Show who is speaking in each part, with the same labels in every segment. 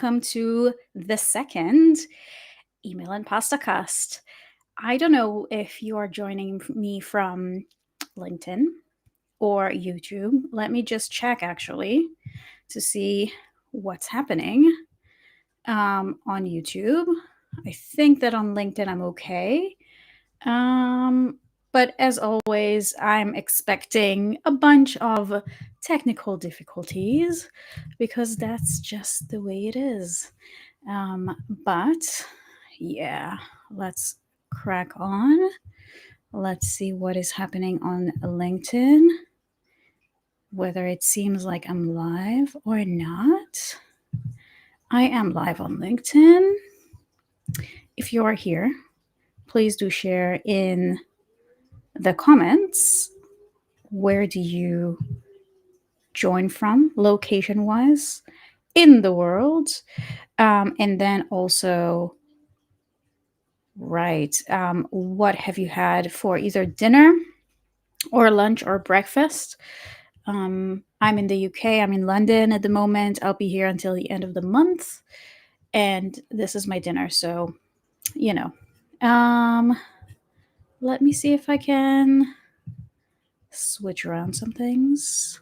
Speaker 1: welcome to the second Email and Pastacast. I don't know if you are joining me from LinkedIn or YouTube. Let me just check actually to see what's happening on YouTube. I think that on LinkedIn I'm okay. Um, but as always, I'm expecting a bunch of technical difficulties because that's just the way it is. But yeah, let's crack on. Let's see what is happening on LinkedIn, whether it seems like I'm live or not. I am live on LinkedIn. If you are here, please do share in the comments where do you join from location wise in the world, and then also what have you had for either dinner or lunch or breakfast. I'm in the UK. I'm in London at the moment. I'll be here until the end of the month, and this is my dinner, so you know. Let me see if I can switch around some things.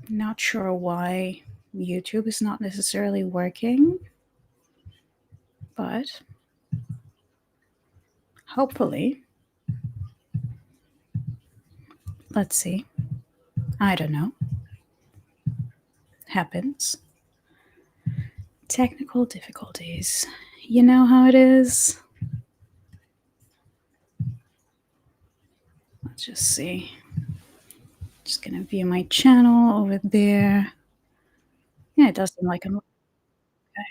Speaker 1: Not sure why YouTube is not necessarily working, but hopefully. Let's see. I don't know. Happens. Technical difficulties. You know how it is. Let's just see. Just gonna view my channel over there. Yeah, it does seem like I'm okay.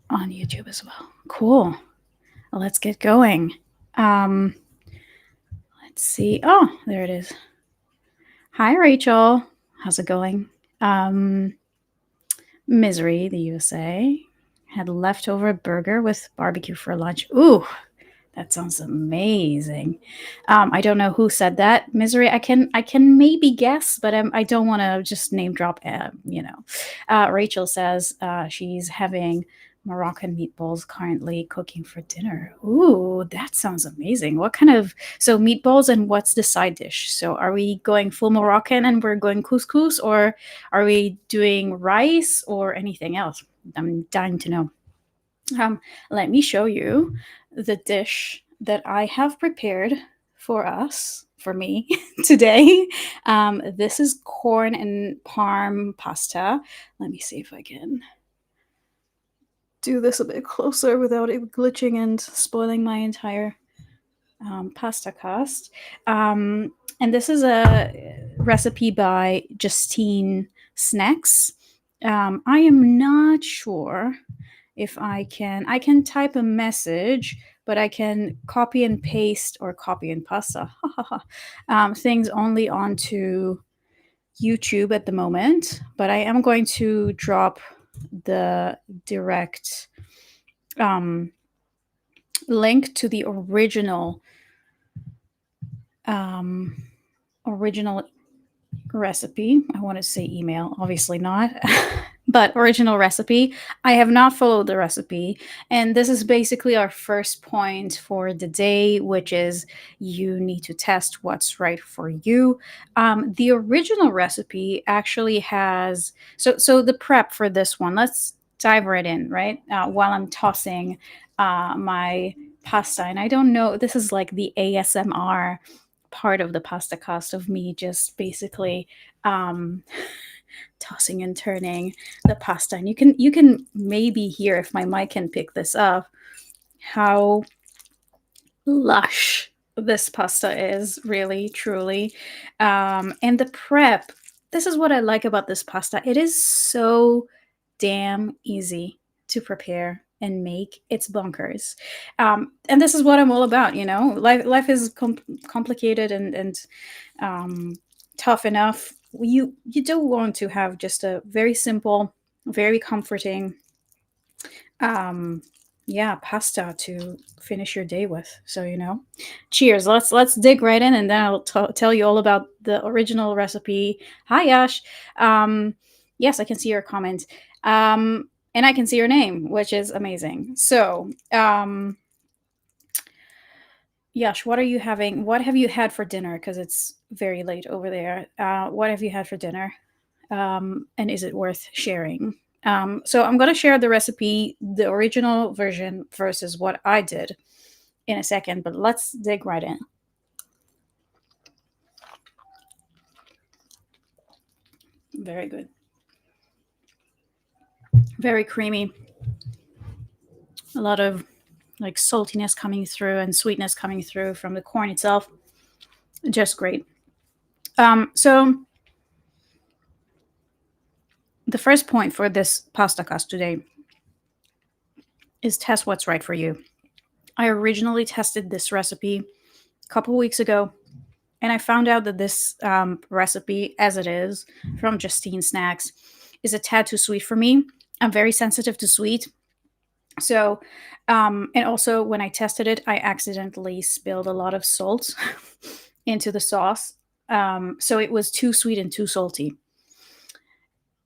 Speaker 1: On YouTube as well. Cool. Well, let's get going. Let's see. Oh, there it is. Hi, Rachel. How's it going? Misery, the USA, had leftover burger with barbecue for lunch. Ooh, that sounds amazing. I don't know who said that, Misery. I can maybe guess, but I don't want to just name drop. Rachel says she's having Moroccan meatballs currently cooking for dinner. Ooh, that sounds amazing. What kind of meatballs, and what's the side dish? So are we going full Moroccan and we're going couscous, or are we doing rice or anything else? I'm dying to know. Let me show you the dish that I have prepared for me today. This is corn and parm pasta. Let me see if I can do this a bit closer without it glitching and spoiling my entire pasta cast. And this is a recipe by Justine Snacks. I am not sure if I can type a message, but I can copy and paste or copy and pasta things only onto YouTube at the moment. But I am going to drop the direct link to the original recipe. I want to say email, obviously not. But original recipe. I have not followed the recipe, and this is basically our first point for the day, which is you need to test what's right for you. The original recipe actually has so the prep for this one. Let's dive right in, right? While I'm tossing my pasta, and I don't know, this is like the ASMR part of the pasta cast of me just basically tossing and turning the pasta, and you can maybe hear, if my mic can pick this up, how lush this pasta is, really truly. And the prep, this is what I like about this pasta. It is so damn easy to prepare and make. It's bonkers. And this is what I'm all about, life is complicated and tough enough. You do want to have just a very simple, very comforting yeah, pasta to finish your day with. So cheers. Let's dig right in, and then I'll tell you all about the original recipe. Hi, Yash. Yes, I can see your comment, and I can see your name, which is amazing. So, Yash, what are you having? What have you had for dinner? Because it's very late over there. What have you had for dinner? And is it worth sharing? So I'm going to share the recipe, the original version versus what I did in a second, but let's dig right in. Very good. Very creamy. A lot of like saltiness coming through and sweetness coming through from the corn itself. Just great. So the first point for this pasta cast today is test what's right for you. I originally tested this recipe a couple weeks ago, and I found out that this recipe, as it is from Justine Snacks, is a tad too sweet for me. I'm very sensitive to sweet. So, and also when I tested it, I accidentally spilled a lot of salt into the sauce. So it was too sweet and too salty.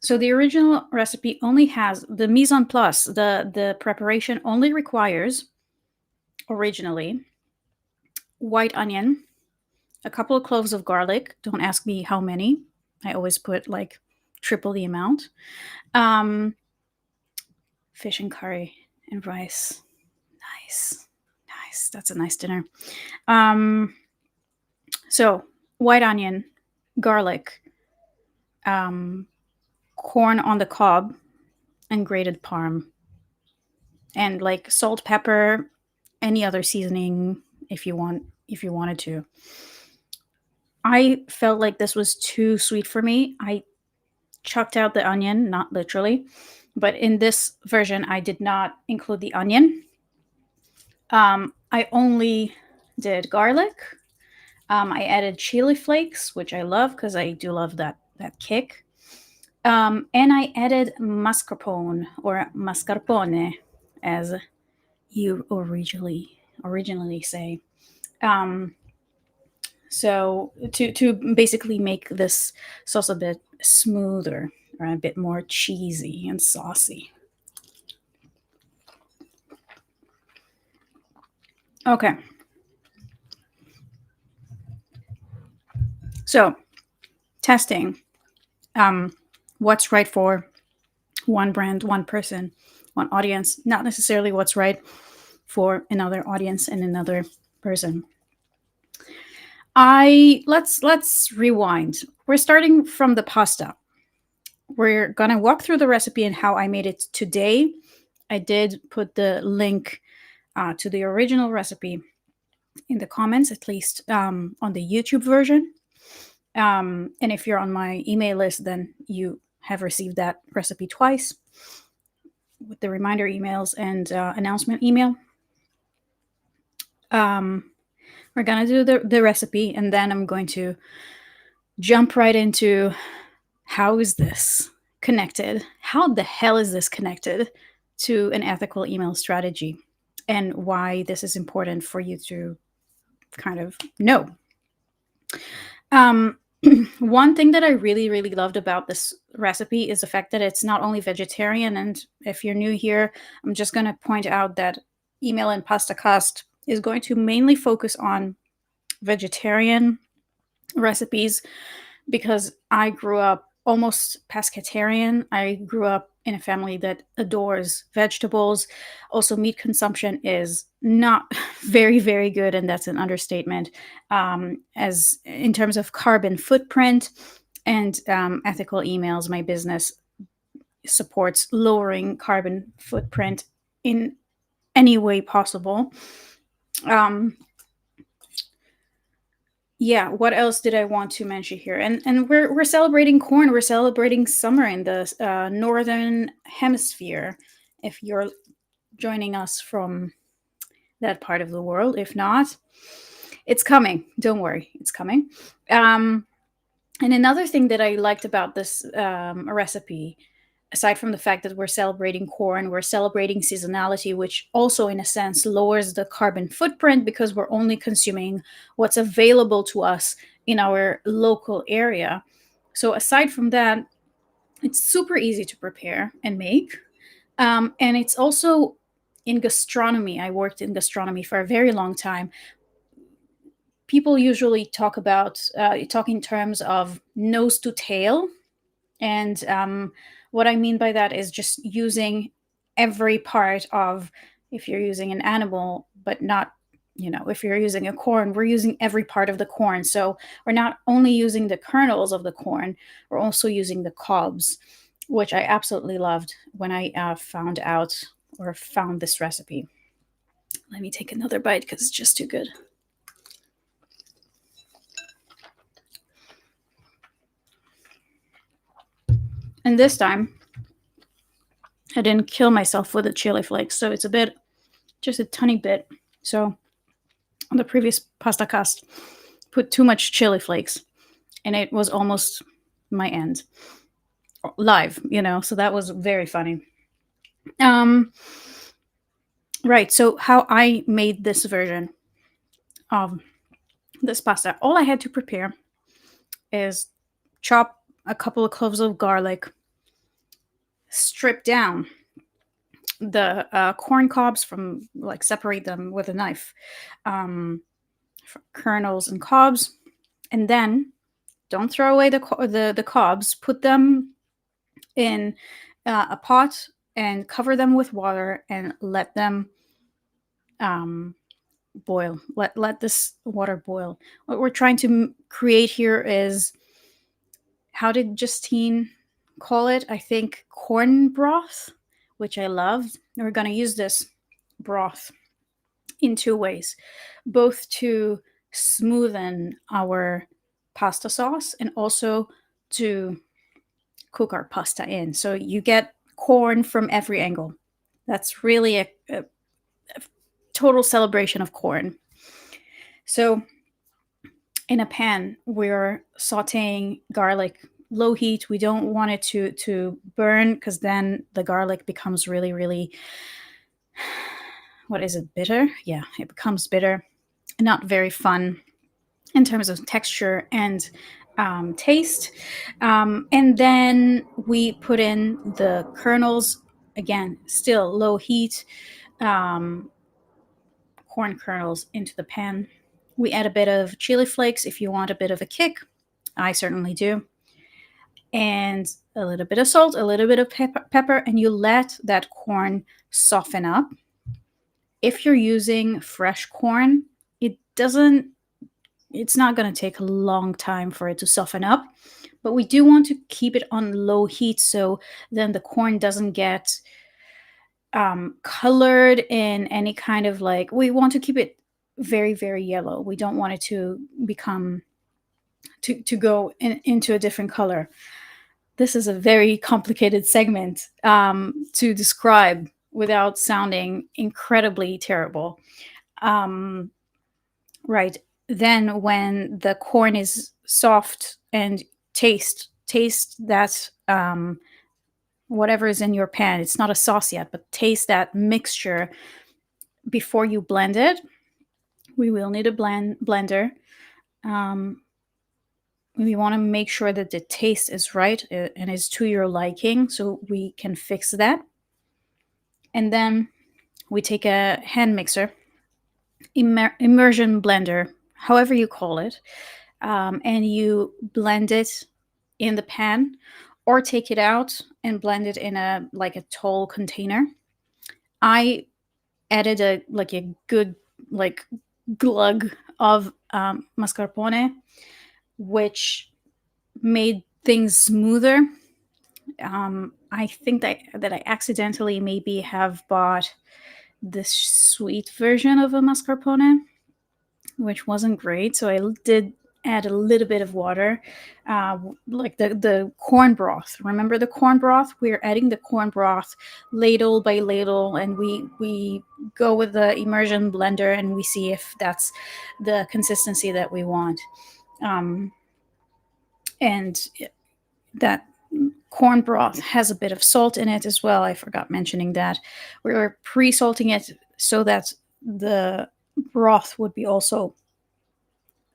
Speaker 1: So the original recipe only has the mise en place, the preparation only requires originally white onion, a couple of cloves of garlic. Don't ask me how many. I always put like triple the amount. Um, Fish and curry and rice. Nice. Nice. That's a nice dinner. Um, so white onion, garlic, um, corn on the cob, and grated parm, and like salt, pepper, any other seasoning if you wanted to. I felt like this was too sweet for me. I chucked out the onion, not literally, but in this version, I did not include the onion. I only did garlic. I added chili flakes, which I love because I do love that kick. And I added mascarpone or mascarpone, as you originally say. Um, so to basically make this sauce a bit smoother or a bit more cheesy and saucy. Okay. So testing. Um, what's right for one brand, one person, one audience, not necessarily what's right for another audience and another person. I let's rewind. We're starting from the pasta. We're gonna walk through the recipe and how I made it today. I did put the link to the original recipe in the comments, at least on the YouTube version. And if you're on my email list, then you have received that recipe twice with the reminder emails and announcement email. We're gonna do the recipe, and then I'm going to jump right into how is this connected? How the hell is this connected to an ethical email strategy, and why this is important for you to kind of know? Um, one thing that I really, really loved about this recipe is the fact that it's not only vegetarian. And if you're new here, I'm just going to point out that Email and Pastacast is going to mainly focus on vegetarian recipes because I grew up almost pescatarian. I grew up in a family that adores vegetables. Also, meat consumption is not very, very good, and that's an understatement. As in terms of carbon footprint and ethical emails, my business supports lowering carbon footprint in any way possible. Um, yeah, what else did I want to mention here? And we're celebrating corn. We're celebrating summer in the northern hemisphere. If you're joining us from that part of the world, if not, it's coming. Don't worry, it's coming. And another thing that I liked about this recipe aside from the fact that we're celebrating corn, we're celebrating seasonality, which also, in a sense, lowers the carbon footprint because we're only consuming what's available to us in our local area. So, aside from that, it's super easy to prepare and make. And it's also in gastronomy. I worked in gastronomy for a very long time. People usually talk in terms of nose to tail, and what I mean by that is just using every part of, if you're using an animal, but not, if you're using a corn, we're using every part of the corn. So we're not only using the kernels of the corn, we're also using the cobs, which I absolutely loved when I found this recipe. Let me take another bite because it's just too good. And this time, I didn't kill myself with the chili flakes, so it's just a tiny bit. So on the previous pasta cast, put too much chili flakes, and it was almost my end live. So that was very funny. Um, right. So how I made this version of this pasta, all I had to prepare is chop a couple of cloves of garlic, strip down the corn cobs from, like, separate them with a knife, um, kernels and cobs, and then don't throw away the cobs. Put them in a pot and cover them with water and let them boil. Let this water boil. What we're trying to create here is, how did Justine call it? I think corn broth, which I love. We're going to use this broth in two ways, both to smoothen our pasta sauce and also to cook our pasta in. So you get corn from every angle. That's really a total celebration of corn. So in a pan, we're sauteing garlic, low heat. We don't want it to burn, because then the garlic becomes really, really, what is it, bitter? Yeah, it becomes bitter. Not very fun in terms of texture and taste. And then we put in the kernels, again, still low heat, um, corn kernels into the pan. We add a bit of chili flakes if you want a bit of a kick. I certainly do. And a little bit of salt, a little bit of pepper, and you let that corn soften up. If you're using fresh corn, it doesn't it's not going to take a long time for it to soften up, but we do want to keep it on low heat so then the corn doesn't get colored in any kind of, like, we want to keep it very, very yellow. We don't want it to become to go into a different color. This is a very complicated segment to describe without sounding incredibly terrible. Right. Then when the corn is soft, and taste that, whatever is in your pan. It's not a sauce yet, but taste that mixture before you blend it. We will need a blender. We want to make sure that the taste is right and is to your liking, so we can fix that. And then we take a hand mixer, immersion blender, however you call it, and you blend it in the pan, or take it out and blend it in a tall container. I added a good, like, glug of mascarpone, which made things smoother. I think that I accidentally maybe have bought the sweet version of a mascarpone, which wasn't great. So I did add a little bit of water, like the corn broth. Remember the corn broth? We're adding the corn broth ladle by ladle, and we go with the immersion blender, and we see if that's the consistency that we want. And that corn broth has a bit of salt in it as well. I forgot mentioning that. We're pre-salting it so that the broth would be also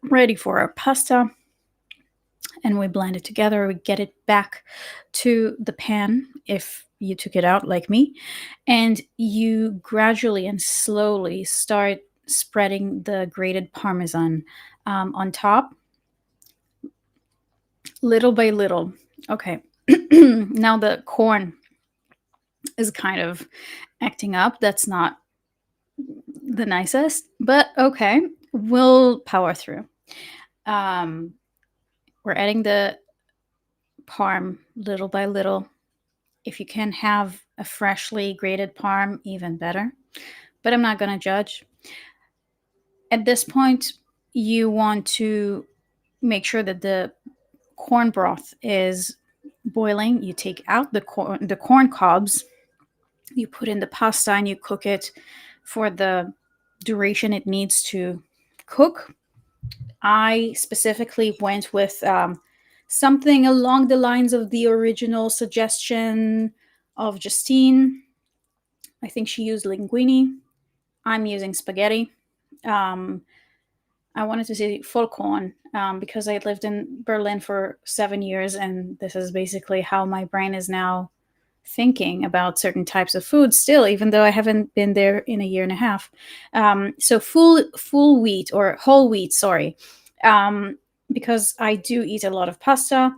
Speaker 1: ready for our pasta. And we blend it together. We get it back to the pan if you took it out like me. And you gradually and slowly start spreading the grated Parmesan on top, little by little. Okay. Now the corn is kind of acting up. That's not the nicest, but okay. We'll power through. Um, we're adding the parm little by little. If you can have a freshly grated parm, even better. But I'm not going to judge. At this point, you want to make sure that the corn broth is boiling. You take out the corn cobs, you put in the pasta, and you cook it for the duration it needs to cook. I specifically went with something along the lines of the original suggestion of Justine. I think she used linguine. I'm using spaghetti. Um, I wanted to say full corn because I lived in Berlin for 7 years, and this is basically how my brain is now thinking about certain types of food still, even though I haven't been there in a year and a half. So full wheat or whole wheat, sorry, because I do eat a lot of pasta.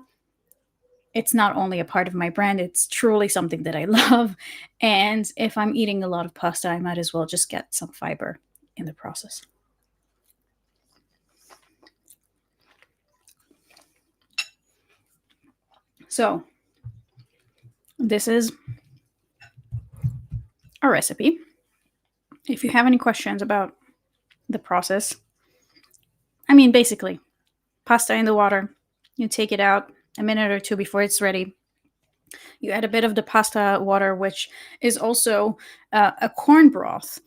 Speaker 1: It's not only a part of my brand, it's truly something that I love. And if I'm eating a lot of pasta, I might as well just get some fiber in the process. So, this is a recipe. If you have any questions about the process, I mean, basically, pasta in the water, you take it out a minute or two before it's ready. You add a bit of the pasta water, which is also a corn broth,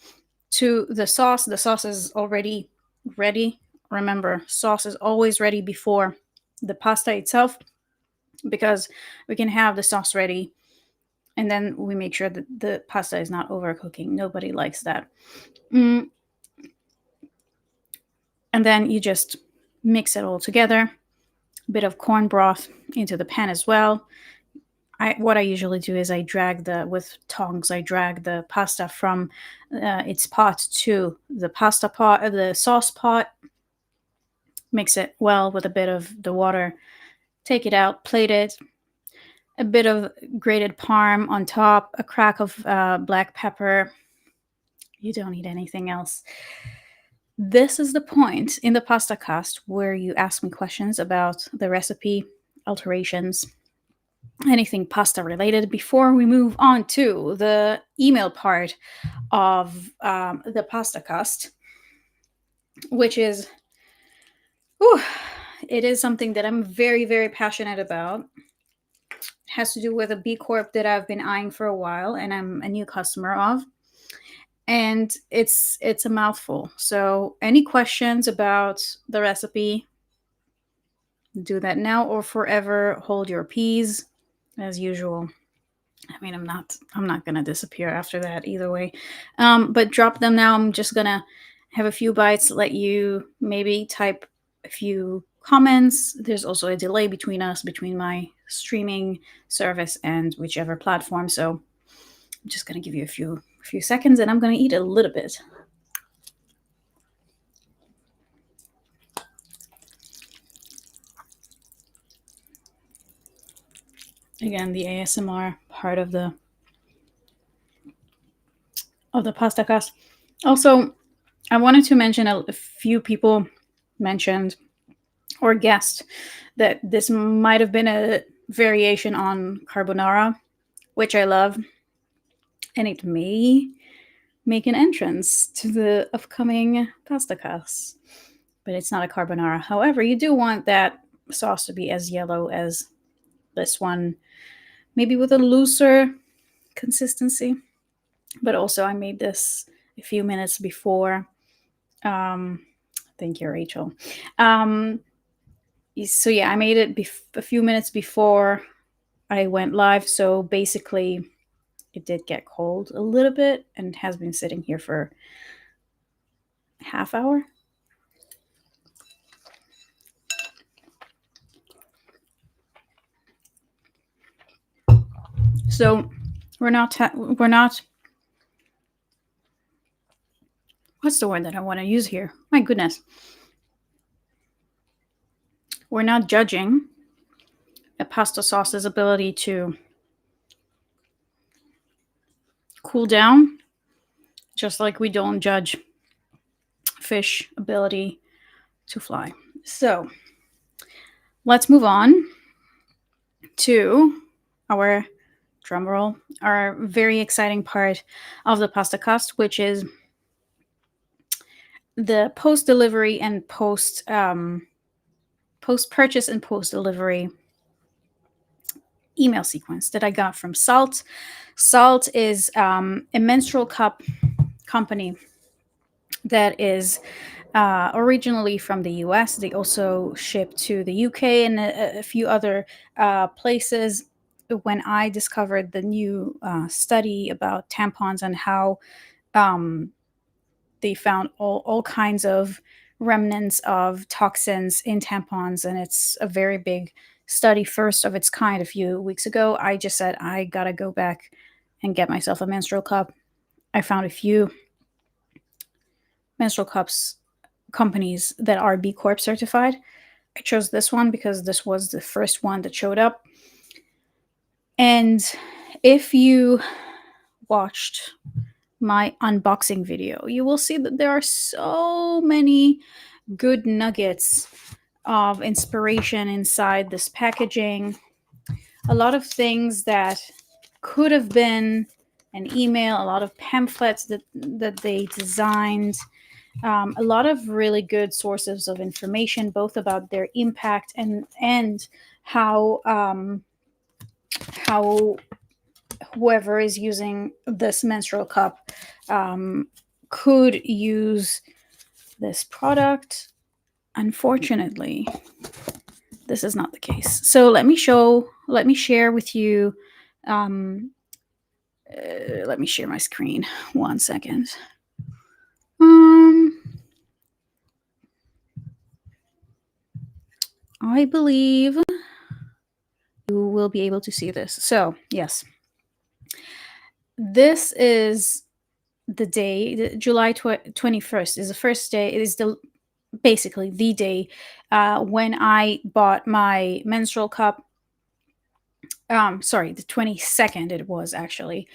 Speaker 1: to the sauce. The sauce is already ready. Remember, sauce is always ready before the pasta itself because we can have the sauce ready and then we make sure that the pasta is not overcooking. Nobody likes that. And then you just mix it all together. A bit of corn broth into the pan as well. What I usually do is I drag with tongs, I drag the pasta from its pot to the pasta pot, the sauce pot, mix it well with a bit of the water, take it out, plate it, a bit of grated parm on top, a crack of black pepper. You don't need anything else. This is the point in the Pastacast where you ask me questions about the recipe, alterations, anything pasta related before we move on to the email part of the Pastacast, which is, it is something that I'm very, very passionate about. It has to do with a B Corp that I've been eyeing for a while and I'm a new customer of. And it's a mouthful. So any questions about the recipe, do that now or forever hold your peas as usual. I mean, I'm not gonna disappear after that either way. But drop them now. I'm just gonna have a few bites, let you maybe type a few comments. There's also a delay between us, between my streaming service and whichever platform. So I'm just gonna give you a few seconds and I'm gonna eat a little bit. Again, the ASMR part of the Pastacast. Also, I wanted to mention a few people mentioned or guessed that this might have been a variation on carbonara, which I love, and it may make an entrance to the upcoming Pastacast. But it's not a carbonara. However, you do want that sauce to be as yellow as this one, maybe with a looser consistency. But also, I made this a few minutes before. Thank you, Rachel. So yeah, I made it a few minutes before I went live. So basically, it did get cold a little bit and has been sitting here for half hour. So we're not what's the word that I want to use here? My goodness. We're not judging a pasta sauce's ability to cool down, just like we don't judge fish ability to fly. So let's move on to our drumroll, our very exciting part of the Pastacast, which is the post delivery and post purchase and post delivery email sequence that I got from Salt. Salt is a menstrual cup company that is originally from the US. They also ship to the UK and a few other places. When I discovered the new study about tampons and how they found all kinds of remnants of toxins in tampons, and it's a very big study, first of its kind a few weeks ago, I just said, I gotta go back and get myself a menstrual cup. I found a few menstrual cups companies that are B Corp certified. I chose this one because this was the first one that showed up. And if you watched my unboxing video, you will see that there are so many good nuggets of inspiration inside this packaging. A lot of things that could have been an email, a lot of pamphlets that they designed, a lot of really good sources of information, both about their impact and how whoever is using this menstrual cup could use this product. Unfortunately, this is not the case. So let me share with you. Let me share my screen. 1 second. I believe you will be able to see this. So yes, this is the day. July 21st is the first day. It is basically the day when I bought my menstrual cup. Sorry, the 22nd it was actually.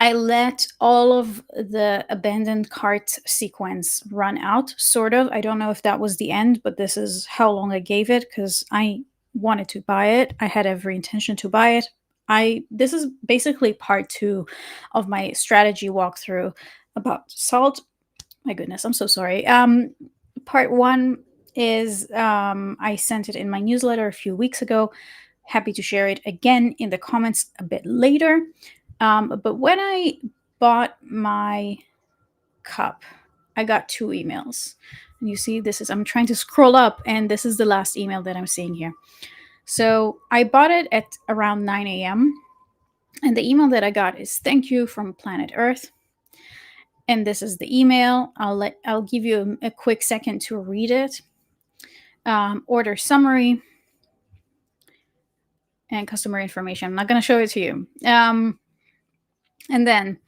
Speaker 1: I let all of the abandoned cart sequence run out, sort of. I don't know if that was the end, but this is how long I gave it because I wanted to buy it. I had every intention to buy it. This is basically part 2 of my strategy walkthrough about Salt. My goodness, I'm so sorry. Part 1 is I sent it in my newsletter a few weeks ago. Happy to share it again in the comments a bit later. But when I bought my cup, I got 2 emails. And you see, I'm trying to scroll up, and this is the last email that I'm seeing here. So I bought it at around 9 a.m. And the email that I got is thank you from Planet Earth. And this is the email. I'll give you a quick second to read it. Order summary and customer information. I'm not going to show it to you. And then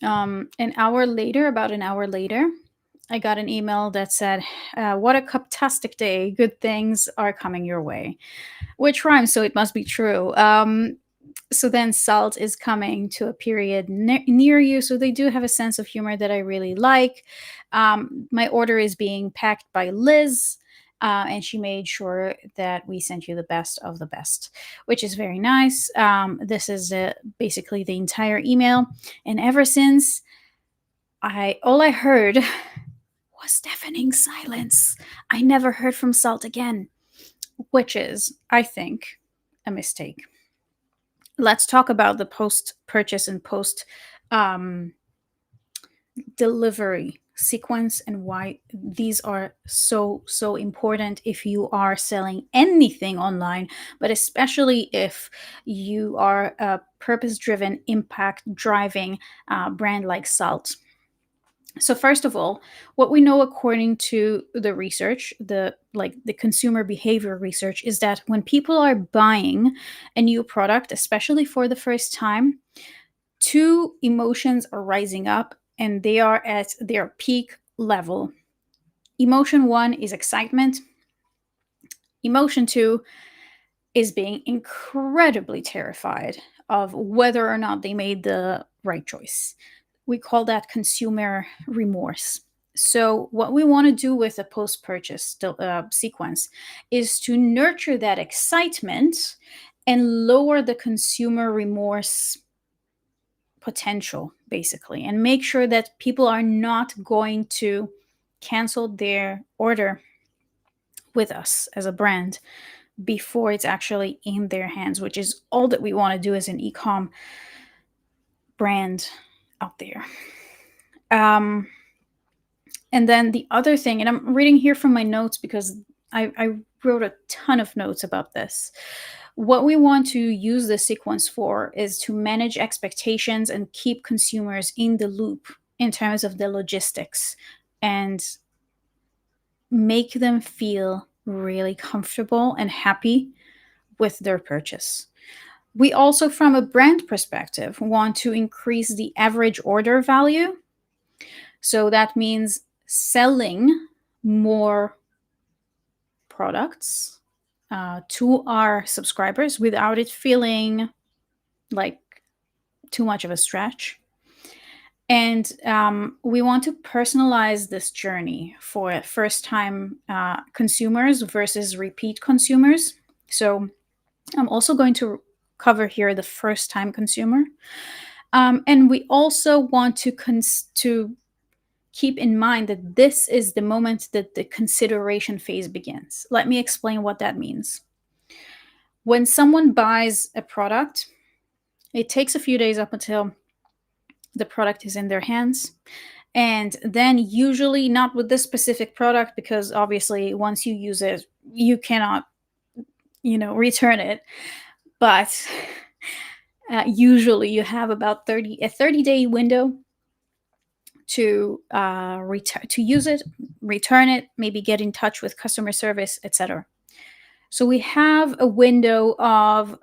Speaker 1: about an hour later, I got an email that said, what a cuptastic day. Good things are coming your way. Which rhymes, so it must be true. So then Salt is coming to a period near you. So they do have a sense of humor that I really like. My order is being packed by Liz. And she made sure that we sent you the best of the best, which is very nice. This is basically the entire email. And ever since, all I heard was deafening silence. I never heard from Salt again, which is, I think, a mistake. Let's talk about the post-purchase and post-delivery sequence and why these are so important if you are selling anything online, but especially if you are a purpose driven, impact driving brand like Salt. So first of all, what we know according to the research, the consumer behavior research, is that when people are buying a new product, especially for the first time, two emotions are rising up and they are at their peak level. Emotion one is excitement. Emotion two is being incredibly terrified of whether or not they made the right choice. We call that consumer remorse. So, what we want to do with a post purchase sequence is to nurture that excitement and lower the consumer remorse potential, basically, and make sure that people are not going to cancel their order with us as a brand before it's actually in their hands, which is all that we want to do as an e-com brand out there. Um, and then the other thing, and I'm reading here from my notes because I wrote a ton of notes about this. What we want to use this sequence for is to manage expectations and keep consumers in the loop in terms of the logistics and make them feel really comfortable and happy with their purchase. We also, from a brand perspective, want to increase the average order value. So that means selling more products to our subscribers without it feeling like too much of a stretch. And we want to personalize this journey for first time consumers versus repeat consumers. So I'm also going to cover here the first time consumer. And we also want to keep in mind that this is the moment that the consideration phase begins. Let me explain what that means. When someone buys a product, it takes a few days up until the product is in their hands. And then, usually, not with this specific product, because obviously, once you use it, you cannot, return it. But usually, you have about a 30-day window to to use it, return it, maybe get in touch with customer service, etc. So we have a window of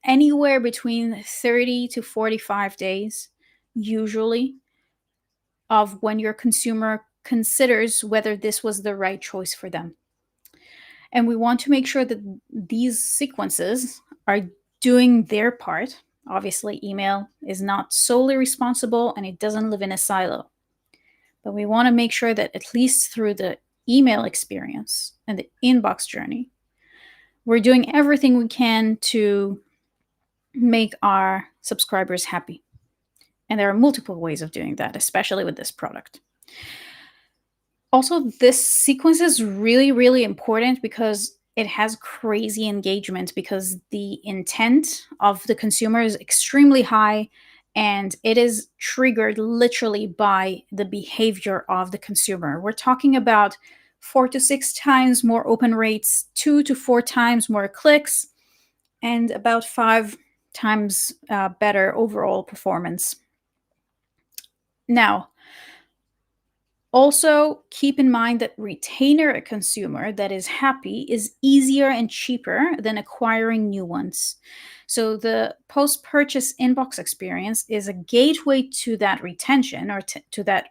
Speaker 1: anywhere between 30 to 45 days, usually, of when your consumer considers whether this was the right choice for them. And we want to make sure that these sequences are doing their part. Obviously, email is not solely responsible and it doesn't live in a silo. But we want to make sure that at least through the email experience and the inbox journey, we're doing everything we can to make our subscribers happy. And there are multiple ways of doing that, especially with this product. Also, this sequence is really, really important because it has crazy engagement because the intent of the consumer is extremely high and it is triggered literally by the behavior of the consumer. We're talking about 4 to 6 times more open rates, 2 to 4 times more clicks, and about 5 times better overall performance. Now, also, keep in mind that retaining a consumer that is happy is easier and cheaper than acquiring new ones. So, the post purchase inbox experience is a gateway to that retention or to that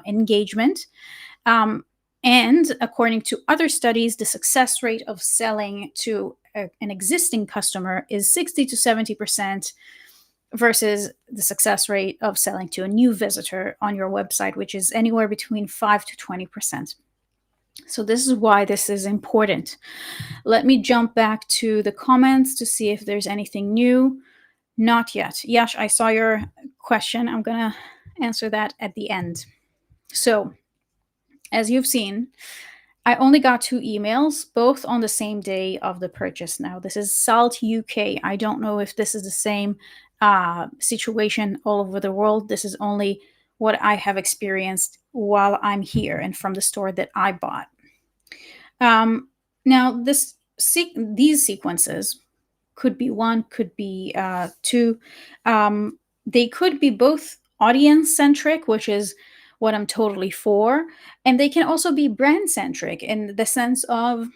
Speaker 1: engagement. And according to other studies, the success rate of selling to an existing customer is 60 to 70% versus the success rate of selling to a new visitor on your website, which is anywhere between 5 to 20%. So this is why this is important. Let me jump back to the comments to see if there's anything new. Not yet. Yash, I saw your question. I'm going to answer that at the end. So, as you've seen, I only got 2 emails, both on the same day of the purchase. Now, this is Salt UK. I don't know if this is the same situation all over the world. This is only what I have experienced while I'm here and from the store that I bought. Um, Now, these sequences could be one, could be two. They could be both audience centric, which is what I'm totally for, and they can also be brand centric in the sense of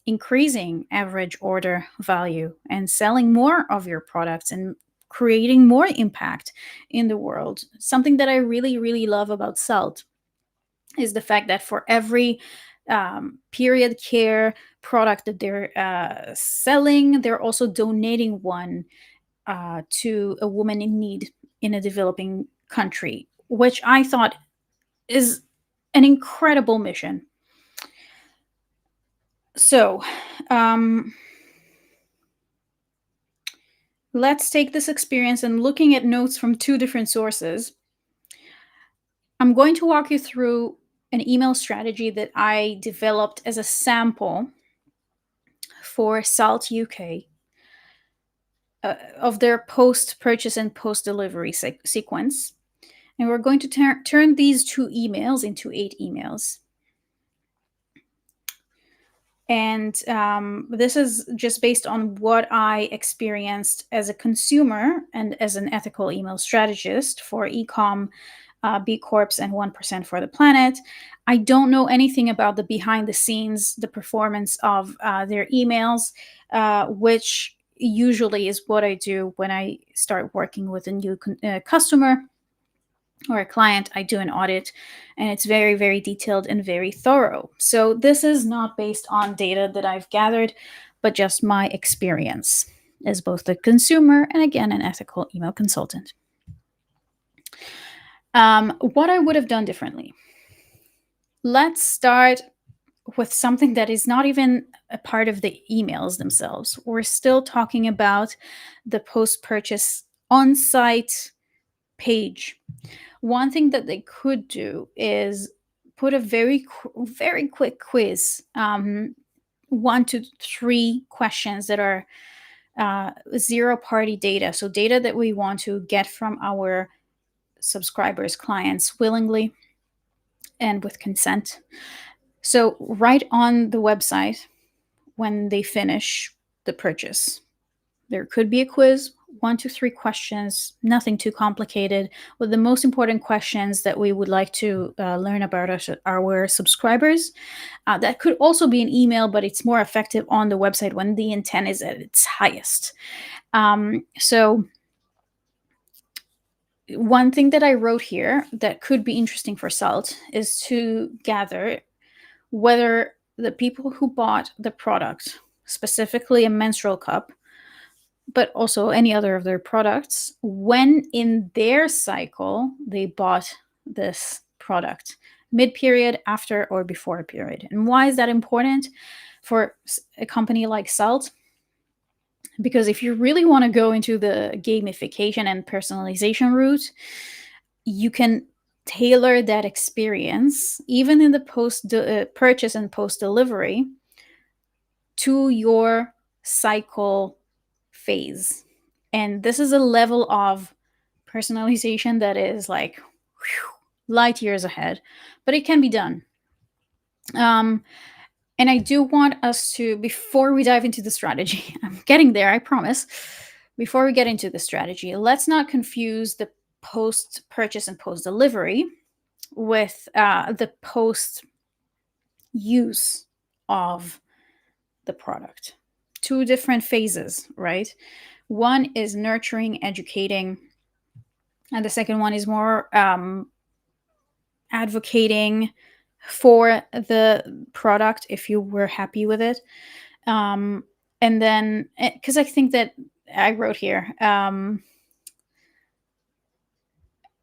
Speaker 1: increasing average order value and selling more of your products and creating more impact in the world. Something that I really, really love about Salt is the fact that for every period care product that they're selling, they're also donating one to a woman in need in a developing country, which I thought is an incredible mission. So, let's take this experience and looking at notes from two different sources. I'm going to walk you through an email strategy that I developed as a sample for Salt UK of their post purchase and post delivery sequence. And we're going to turn these two emails into 8 emails. And this is just based on what I experienced as a consumer and as an ethical email strategist for ecom, B Corps, and 1% for the planet. I don't know anything about the behind the scenes, the performance of their emails, which usually is what I do when I start working with a new customer or a client. I do an audit, and it's very, very detailed and very thorough. So this is not based on data that I've gathered, but just my experience as both a consumer and, again, an ethical email consultant. What I would have done differently. Let's start with something that is not even a part of the emails themselves. We're still talking about the post-purchase on-site page. One thing that they could do is put a very quick quiz, 1 to 3 questions that are zero party data, so data that we want to get from our subscribers, clients, willingly and with consent. So right on the website, when they finish the purchase, there could be a quiz, 1 to 3 questions, nothing too complicated, with the most important questions that we would like to learn about our subscribers. That could also be an email, but it's more effective on the website when the intent is at its highest. So one thing that I wrote here that could be interesting for Salt is to gather whether the people who bought the product, specifically a menstrual cup, but also any other of their products, when in their cycle they bought this product, mid-period, after, or before a period. And why is that important for a company like Salt? Because if you really want to go into the gamification and personalization route, you can tailor that experience, even in the post purchase and post delivery, to your cycle phase. And this is a level of personalization that is like light years ahead, but it can be done. And I do want us to, before we dive into the strategy, I'm getting there, I promise. Before we get into the strategy, let's not confuse the post purchase and post delivery with the post use of the product. 2 different phases, right? One is nurturing, educating, and the second one is more advocating for the product if you were happy with it. And then, because I think that I wrote here,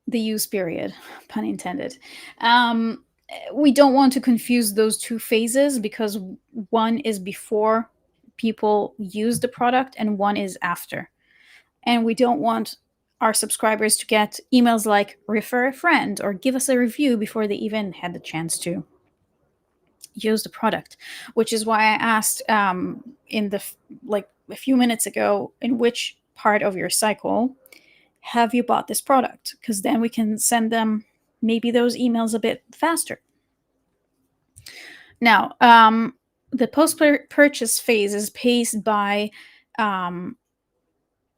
Speaker 1: the use period, pun intended. We don't want to confuse those 2 phases because one is before people use the product and one is after. And we don't want our subscribers to get emails like refer a friend or give us a review before they even had the chance to use the product, which is why I asked in the like a few minutes ago, in which part of your cycle have you bought this product? Because then we can send them maybe those emails a bit faster. Now, the post-purchase phase is paced by um,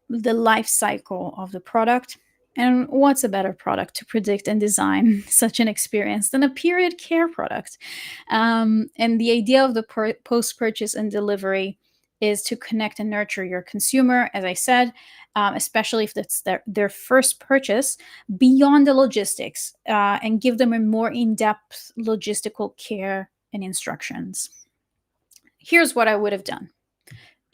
Speaker 1: the life cycle of the product. And what's a better product to predict and design such an experience than a period care product? And the idea of the post purchase and delivery is to connect and nurture your consumer, as I said, especially if that's their first purchase, beyond the logistics, and give them a more in depth logistical care and instructions. Here's what I would have done.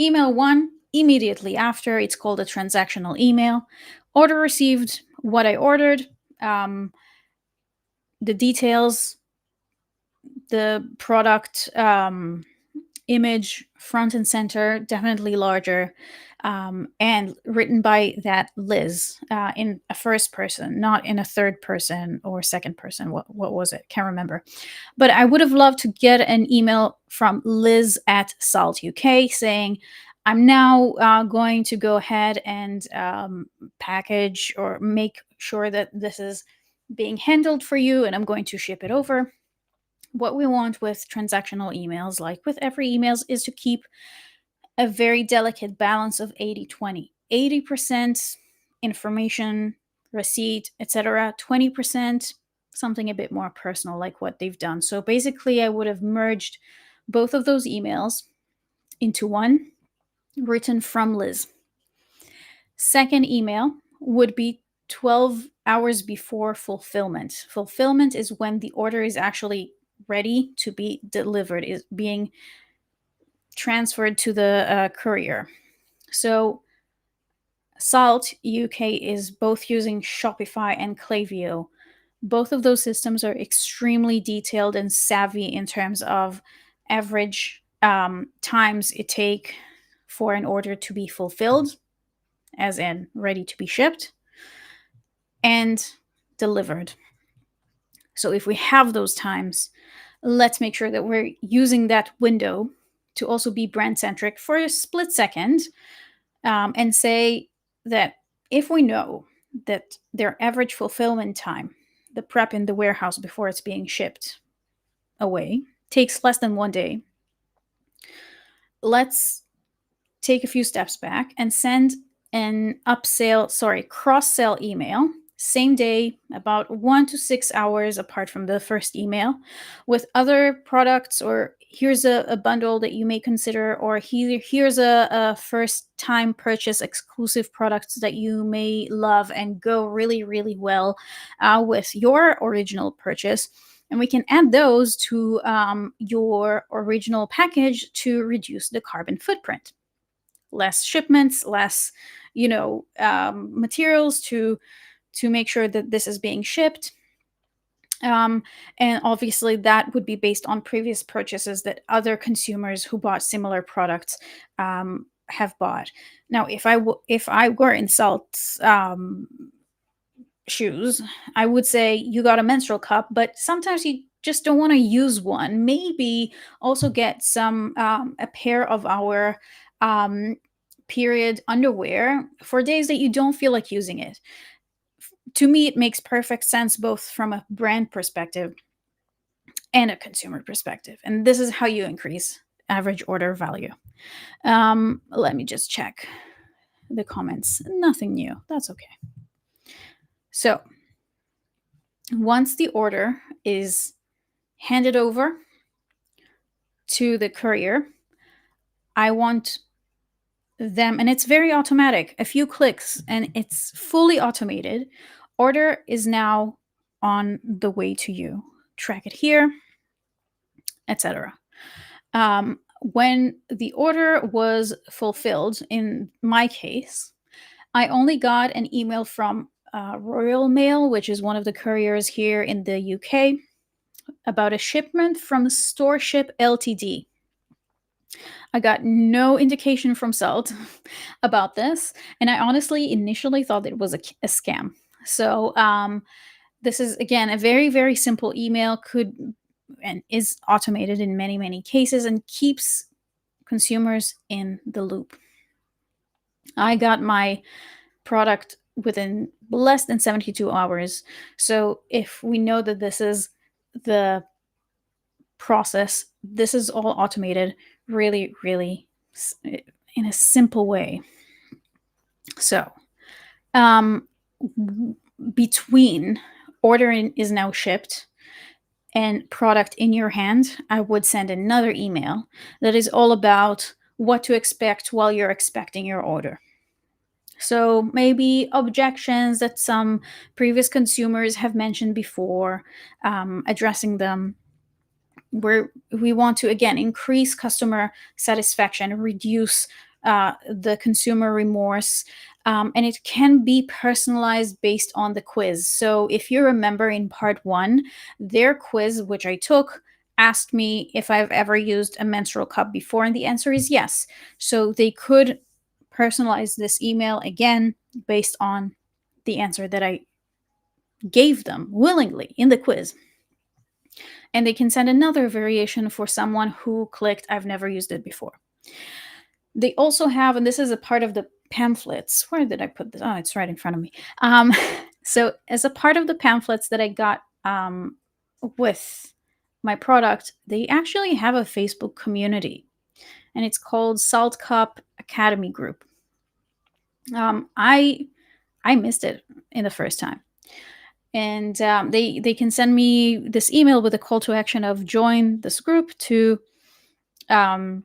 Speaker 1: Email 1, immediately after, it's called a transactional email. Order received, what I ordered, the details, the product image, front and center, definitely larger, and written by that Liz in a first person, not in a third person or second person. What was it? Can't remember. But I would have loved to get an email from Liz at Salt UK saying, I'm now going to go ahead and package or make sure that this is being handled for you, and I'm going to ship it over. What we want with transactional emails, like with every emails, is to keep a very delicate balance of 80-20. 80% information, receipt, etc. 20% something a bit more personal, like what they've done. So basically, I would have merged both of those emails into one, written from Liz. Second email would be 12 hours before fulfillment. Fulfillment is when the order is actually ready to be delivered, is being transferred to the courier. So Salt UK is both using Shopify and Klaviyo. Both of those systems are extremely detailed and savvy in terms of average times it take for an order to be fulfilled, as in ready to be shipped, and delivered. So if we have those times, let's make sure that we're using that window to also be brand centric for a split second, and say that if we know that their average fulfillment time, the prep in the warehouse before it's being shipped away, takes less than 1 day, let's take a few steps back and send an cross sell email, same day, about 1 to 6 hours apart from the first email, with other products, or here's a bundle that you may consider, or here's a first time purchase exclusive products that you may love and go really, really well with your original purchase. And we can add those to your original package to reduce the carbon footprint. Less shipments, less, materials to make sure that this is being shipped. And obviously, that would be based on previous purchases that other consumers who bought similar products have bought. Now, if I were in Salt's shoes, I would say you got a menstrual cup, but sometimes you just don't want to use one. Maybe also get a pair of our period underwear for days that you don't feel like using it. To me, it makes perfect sense both from a brand perspective and a consumer perspective. And this is how you increase average order value. Let me just check the comments. Nothing new. That's okay. So once the order is handed over to the courier, I want them, and it's very automatic, a few clicks and it's fully automated. Order is now on the way to you. Track it here, etc. When the order was fulfilled, in my case, I only got an email from Royal Mail, which is one of the couriers here in the UK, about a shipment from Storeship Ltd. I got no indication from Salt about this, and I honestly initially thought it was a scam. So this is, again, a very, very simple email, could and is automated in many, many cases, and keeps consumers in the loop. I got my product within less than 72 hours. So if we know that this is the process, this is all automated really, really in a simple way. So, um, between ordering is now shipped and product in your hand, I would send another email that is all about what to expect while you're expecting your order. So maybe objections that some previous consumers have mentioned before, addressing them, where we want to again increase customer satisfaction, reduce the consumer remorse, and it can be personalized based on the quiz. So if you remember in part one, their quiz, which I took, asked me if I've ever used a menstrual cup before, and the answer is yes. So they could personalize this email again based on the answer that I gave them willingly in the quiz. And they can send another variation for someone who clicked, I've never used it before. They also have, and this is a part of the pamphlets. Where did I put this? Oh, it's right in front of me. Um, so, as a part of the pamphlets that I got with my product, they actually have a Facebook community, and it's called Salt Cup Academy Group. I missed it in the first time, and they can send me this email with a call to action of join this group to um,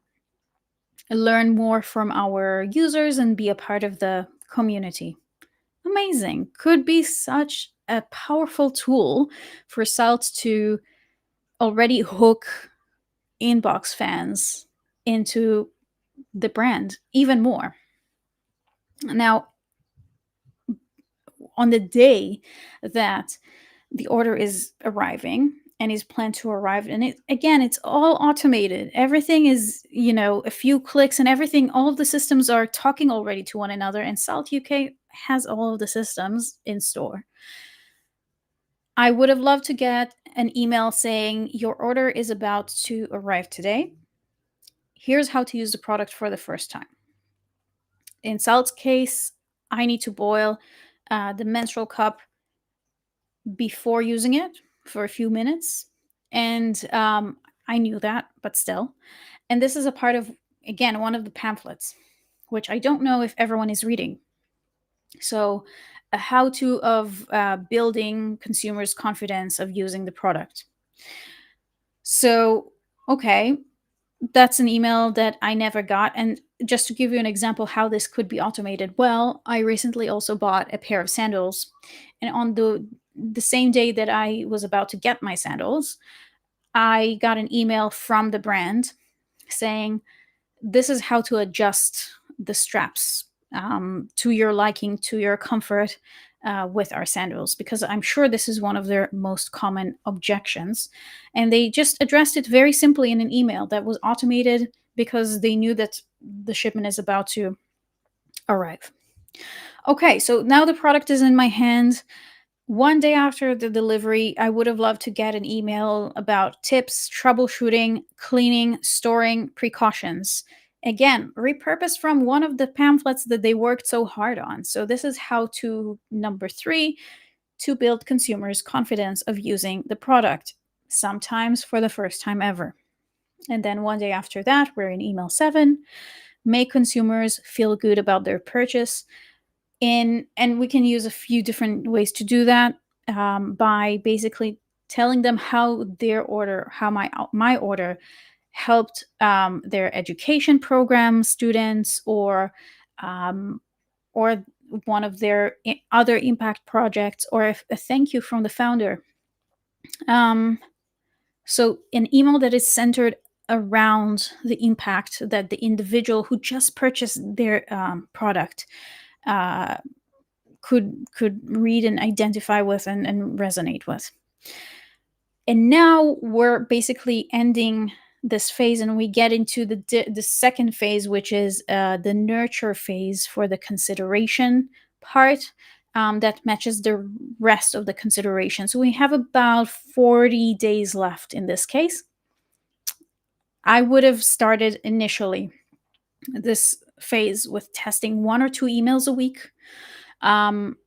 Speaker 1: learn more from our users and be a part of the community. Amazing. Could be such a powerful tool for Salt to already hook inbox fans into the brand even more. Now, on the day that the order is arriving and is planned to arrive, and it again, it's all automated, everything is, a few clicks, and everything, all of the systems are talking already to one another, and Salt UK has all of the systems in store. I would have loved to get an email saying your order is about to arrive today, here's how to use the product for the first time. In Salt's case, I need to boil the menstrual cup before using it for a few minutes. And I knew that, but still. And this is a part of, again, one of the pamphlets, which I don't know if everyone is reading. So, a how to of building consumers' confidence of using the product. So, okay, that's an email that I never got. And just to give you an example how this could be automated, well, I recently also bought a pair of sandals, and on the same day that I was about to get my sandals, I got an email from the brand saying, "This is how to adjust the straps to your liking, to your comfort." With our sandals, because I'm sure this is one of their most common objections. And they just addressed it very simply in an email that was automated because they knew that the shipment is about to arrive. Okay, so now the product is in my hand. One day after the delivery, I would have loved to get an email about tips, troubleshooting, cleaning, storing, precautions. Again, repurposed from one of the pamphlets that they worked so hard on. So, this is how to number three to build consumers' confidence of using the product, sometimes for the first time ever. And then one day after that, we're in email seven, make consumers feel good about their purchase. And we can use a few different ways to do that, by basically telling them how their order, how my order helped their education program students, um, or one of their other impact projects, or a thank you from the founder. Um, so an email that is centered around the impact that the individual who just purchased their product uh, could read and identify with, and resonate with. And now we're basically ending this phase, and we get into the second phase, which is the nurture phase for the consideration part, that matches the rest of the consideration. So we have about 40 days left in this case. I would have started initially this phase with testing one or two emails a week, Um,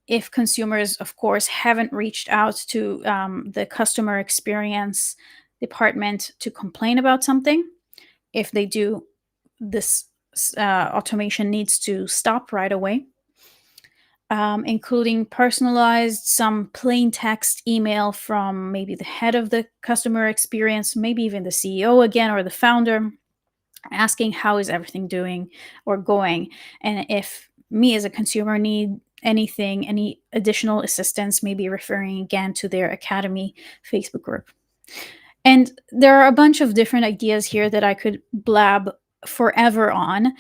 Speaker 1: if consumers, of course, haven't reached out to the customer experience department to complain about something, if they do, this automation needs to stop right away, including personalized, some plain text email from maybe the head of the customer experience, maybe even the CEO again or the founder, asking how is everything doing or going, and if me as a consumer need anything, any additional assistance, maybe referring again to their academy Facebook group. And there are a bunch of different ideas here that I could blab forever on,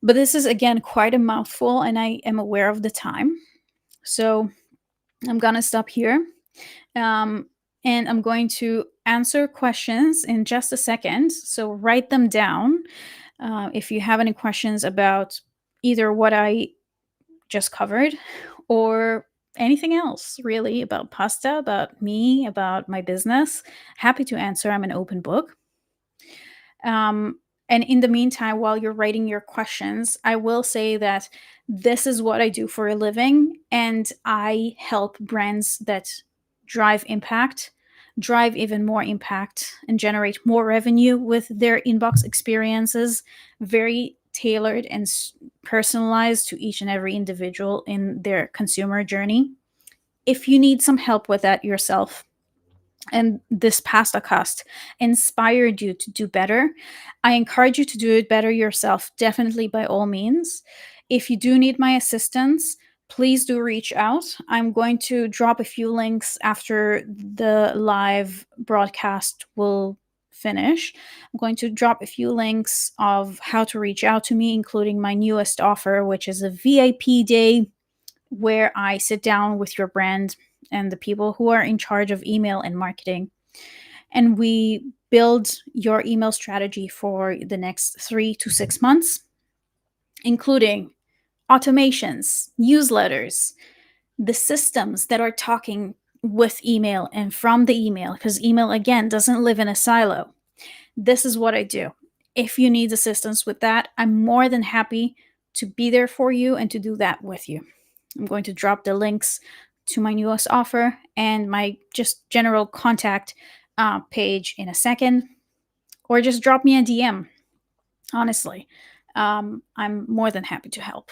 Speaker 1: but this is again quite a mouthful and I am aware of the time. So I'm gonna stop here. Um, and I'm going to answer questions in just a second. So write them down if you have any questions about either what I just covered or anything else, really, about pasta, about me, about my business. Happy to answer. I'm an open book. Um, and in the meantime, while you're writing your questions, I will say that this is what I do for a living, and I help brands that drive impact, drive even more impact, and generate more revenue with their inbox experiences, very tailored and personalized to each and every individual in their consumer journey. If you need some help with that yourself, and this Pastacast inspired you to do better, I encourage you to do it better yourself, definitely by all means. If you do need my assistance, please do reach out. I'm going to drop a few links after the live broadcast will finish. I'm going to drop a few links of how to reach out to me, including my newest offer, which is a VIP day where I sit down with your brand and the people who are in charge of email and marketing. And we build your email strategy for the next 3 to 6 months, including automations, newsletters, the systems that are talking with email and from the email, because email, again, doesn't live in a silo. This is what I do. If you need assistance with that, I'm more than happy to be there for you and to do that with you. I'm going to drop the links to my newest offer and my just general contact page in a second, or just drop me a DM. Honestly, I'm more than happy to help.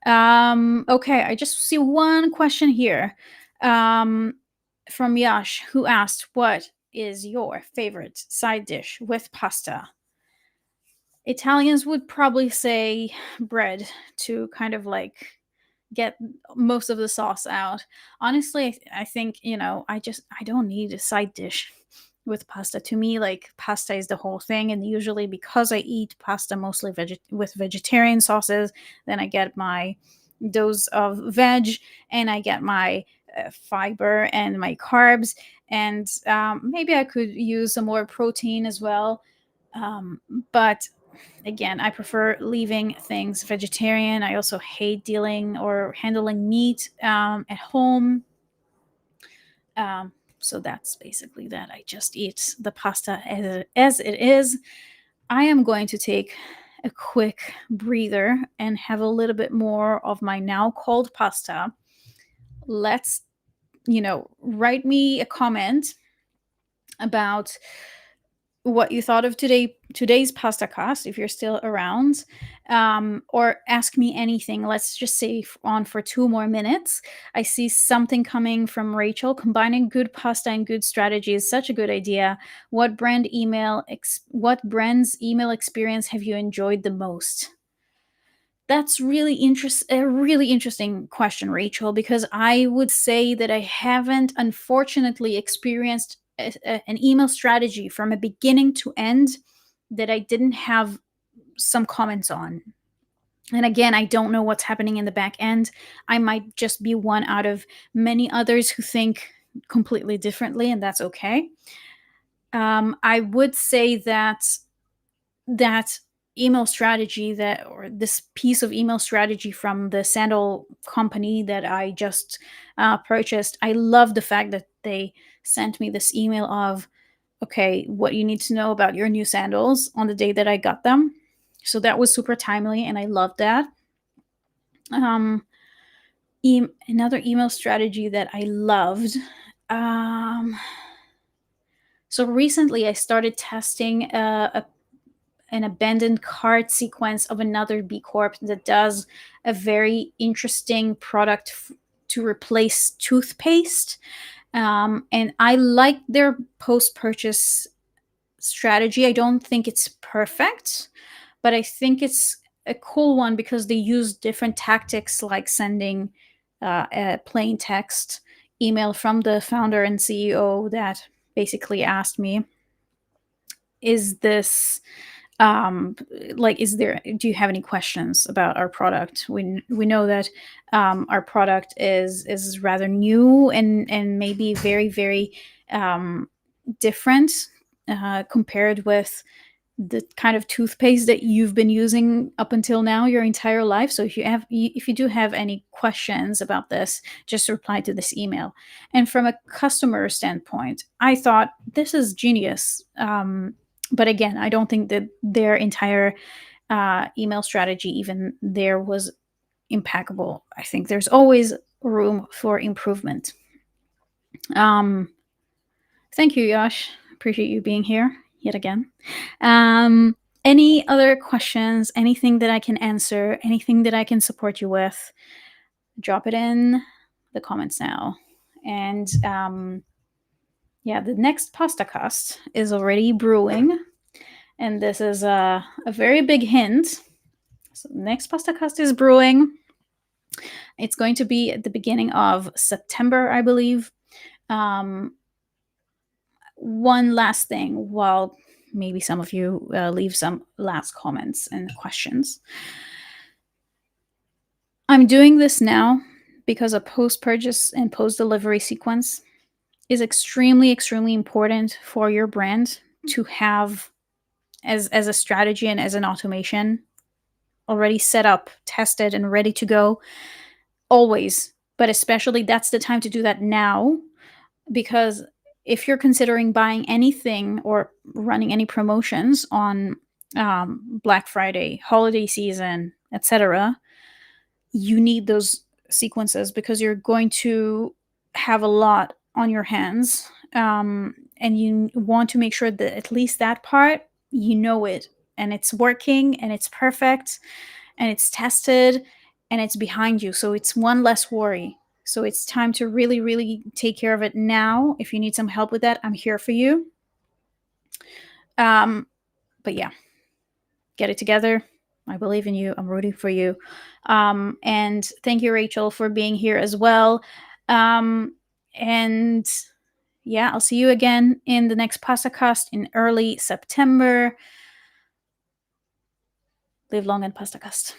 Speaker 1: Okay, I just see one question here from Yash, who asked, "What is your favorite side dish with pasta?" Italians would probably say bread to kind of like get most of the sauce out. Honestly, I think, I don't need a side dish with pasta. To me, like pasta is the whole thing. And usually, because I eat pasta mostly with vegetarian sauces, then I get my dose of veg and I get my fiber and my carbs. And maybe I could use some more protein as well. Um, but again, I prefer leaving things vegetarian. I also hate dealing or handling meat at home. So that's basically that. I just eat the pasta as it is. I am going to take a quick breather and have a little bit more of my now cold pasta. Let's, write me a comment about what you thought of today's pasta cast if you're still around, or ask me anything. Let's just say on for 2 more minutes. I see something coming from Rachel. Combining good pasta and good strategy is such a good idea. What brand's email experience have you enjoyed the most? That's a really interesting question, Rachel, because I would say that I haven't unfortunately experienced an email strategy from a beginning to end that I didn't have some comments on. And again, I don't know what's happening in the back end. I might just be one out of many others who think completely differently, and that's okay. I would say that email strategy, that or this piece of email strategy from the sandal company that I just purchased, I love the fact that they sent me this email of, okay, what you need to know about your new sandals on the day that I got them. So that was super timely and I loved that. um Another email strategy that I loved. Um, so recently, I started testing an abandoned cart sequence of another B Corp that does a very interesting product to replace toothpaste. And I like their post purchase strategy. I don't think it's perfect, but I think it's a cool one because they use different tactics like sending a plain text email from the founder and CEO that basically asked me, is this like, is there, do you have any questions about our product? We know that our product is rather new and maybe very very um, different compared with the kind of toothpaste that you've been using up until now your entire life. So if you do have any questions about this, just reply to this email. And from a customer standpoint, I thought this is genius. But again, I don't think that their entire email strategy even there was impeccable. I think there's always room for improvement. um Thank you, Yash. Appreciate you being here yet again. Um, any other questions? Anything that I can answer? Anything that I can support you with? Drop it in the comments now. And yeah, the next Pastacast is already brewing, and this is a very big hint. So the next Pastacast is brewing. It's going to be at the beginning of September, I believe. Um, One last thing, while maybe some of you leave some last comments and questions. I'm doing this now because a post purchase and post delivery sequence is extremely, extremely important for your brand to have as a strategy and as an automation already set up, tested, and ready to go always. But especially that's the time to do that now, because if you're considering buying anything or running any promotions on Black Friday, holiday season, etc., you need those sequences because you're going to have a lot on your hands. And you want to make sure that at least that part, you know it, and it's working, and it's perfect, and it's tested, and it's behind you. So it's one less worry. So it's time to really, really take care of it now. If you need some help with that, I'm here for you. But yeah, get it together. I believe in you. I'm rooting for you. And thank you, Rachel, for being here as well. And yeah, I'll see you again in the next Pastacast in early September. Live long and Pastacast.